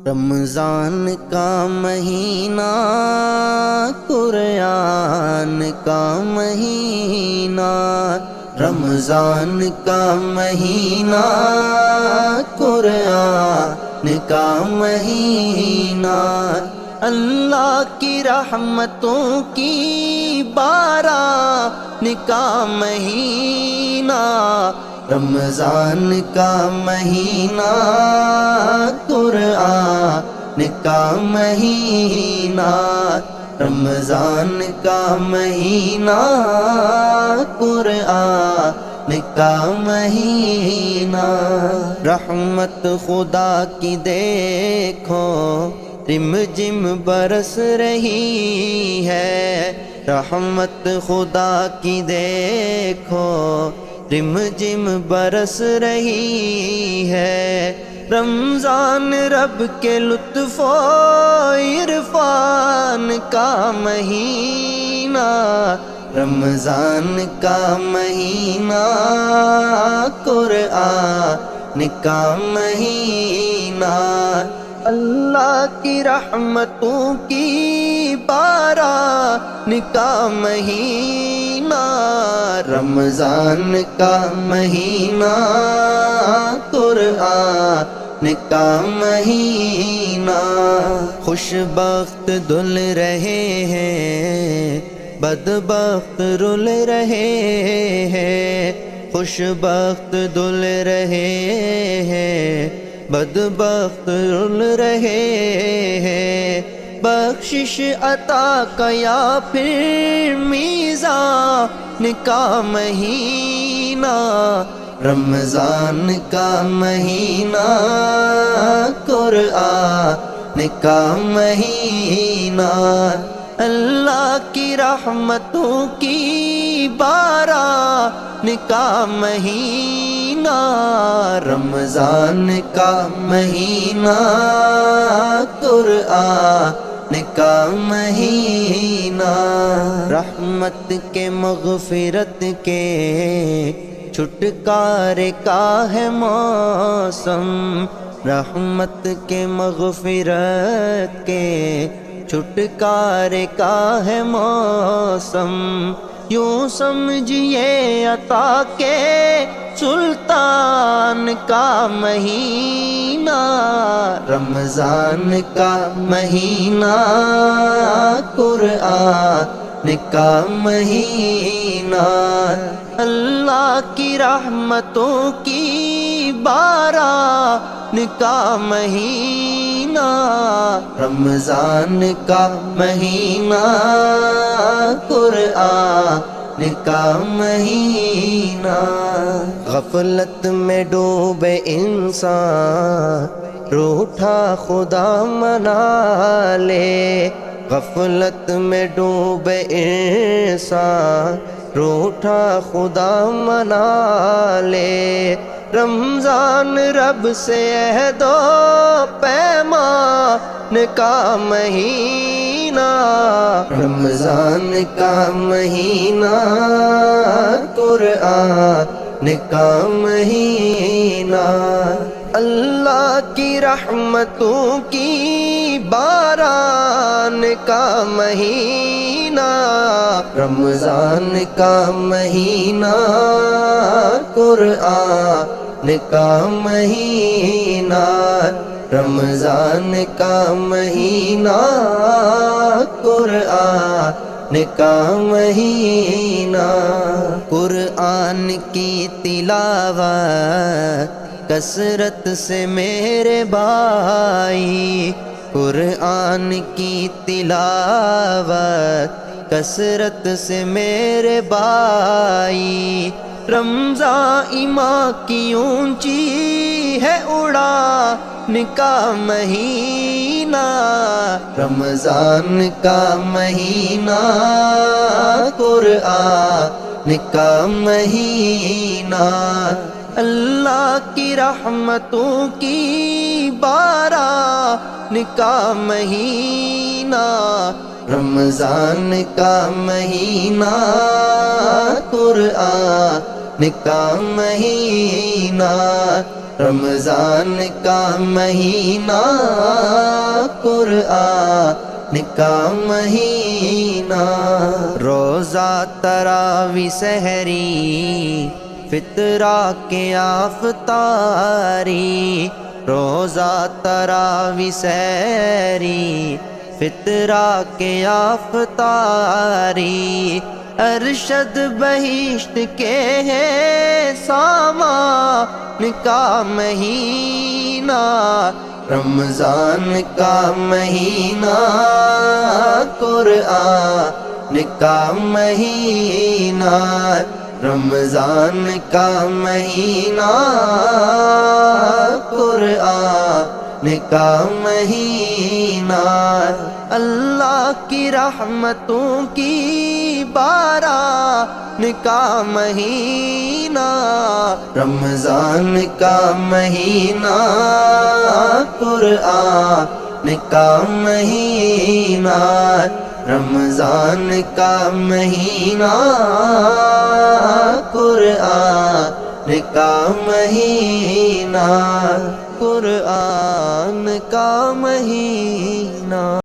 رمضان کا مہینہ قرآن کا مہینہ، رمضان کا مہینہ قرآن کا مہینہ، اللہ کی رحمتوں کی باران کا مہینہ، رمضان کا مہینہ قرآن کا مہینہ، رمضان کا مہینہ قرآن کا مہینہ، رحمت خدا کی دیکھو رم جم برس رہی ہے، رحمت خدا کی دیکھو رم جم برس رہی ہے، رمضان رب کے لطف و عرفان کا مہینہ، رمضان کا مہینہ قرآن کا مہینہ، اللہ کی رحمتوں کی باران کا مہینہ، رمضان کا مہینہ قرآن کا مہینہ، خوش بخت دل رہے ہیں بدبخت رل رہے ہیں، خوش بخت دل رہے ہیں بدبخت رل رہے ہیں، بخشش عطا کا یا پھر میزان کا مہینہ، رمضان کا مہینہ قرآن کا مہینہ، اللہ کی رحمتوں کی باران کا مہینہ، رمضان کا مہینہ قرآن کا مہینہ، رحمت کے مغفرت کے چھٹکارے کا ہے موسم، رحمت کے مغفرت کے چھٹکارے کا ہے موسم، یوں سمجھیے عطا کے سلطان کا مہینہ، رمضان کا مہینہ قرآن کا مہینہ، اللہ کی رحمتوں کی باران کا مہینہ، رمضان کا مہینہ قرآن کا مہینہ، غفلت میں ڈوبے انسان روٹھا خدا منا لے، غفلت میں ڈوبے انسان روٹھا خدا منا لے، رمضان رب سے عہد و پیمان کا مہینہ، رمضان کا مہینہ قرآن کا مہینہ، اللہ کی رحمتوں کی باران کا مہینہ، رمضان کا مہینہ قرآن کا مہینہ، رمضان کا مہینہ قرآن کا مہینہ، قرآن کی تلاوت کثرت سے میرے بھائی، قرآن کی تلاوت کثرت سے میرے بھائی، رمضان ایمان کی اونچی ہے اڑان کا مہینہ، رمضان کا مہینہ قرآن کا مہینہ، اللہ کی رحمتوں کی باران کا مہینہ، رمضان کا مہینہ قرآن کا مہینہ، رمضان کا مہینہ نکا مہینہ روزہ تراوی سحری فطرہ کے آفتاری روزہ تراوی سحری فطرہ کے آفتاری ارشد بہشت کے ہے سامان کا مہینہ رمضان کا مہینہ قرآن کا مہینہ رمضان کا مہینہ قرآن کا مہینہ اللہ کی رحمتوں کی باران کا مہینہ رمضان کا مہینہ قرآن کا مہینہ رمضان کا مہینہ قرآن کا مہینہ قرآن کا مہینہ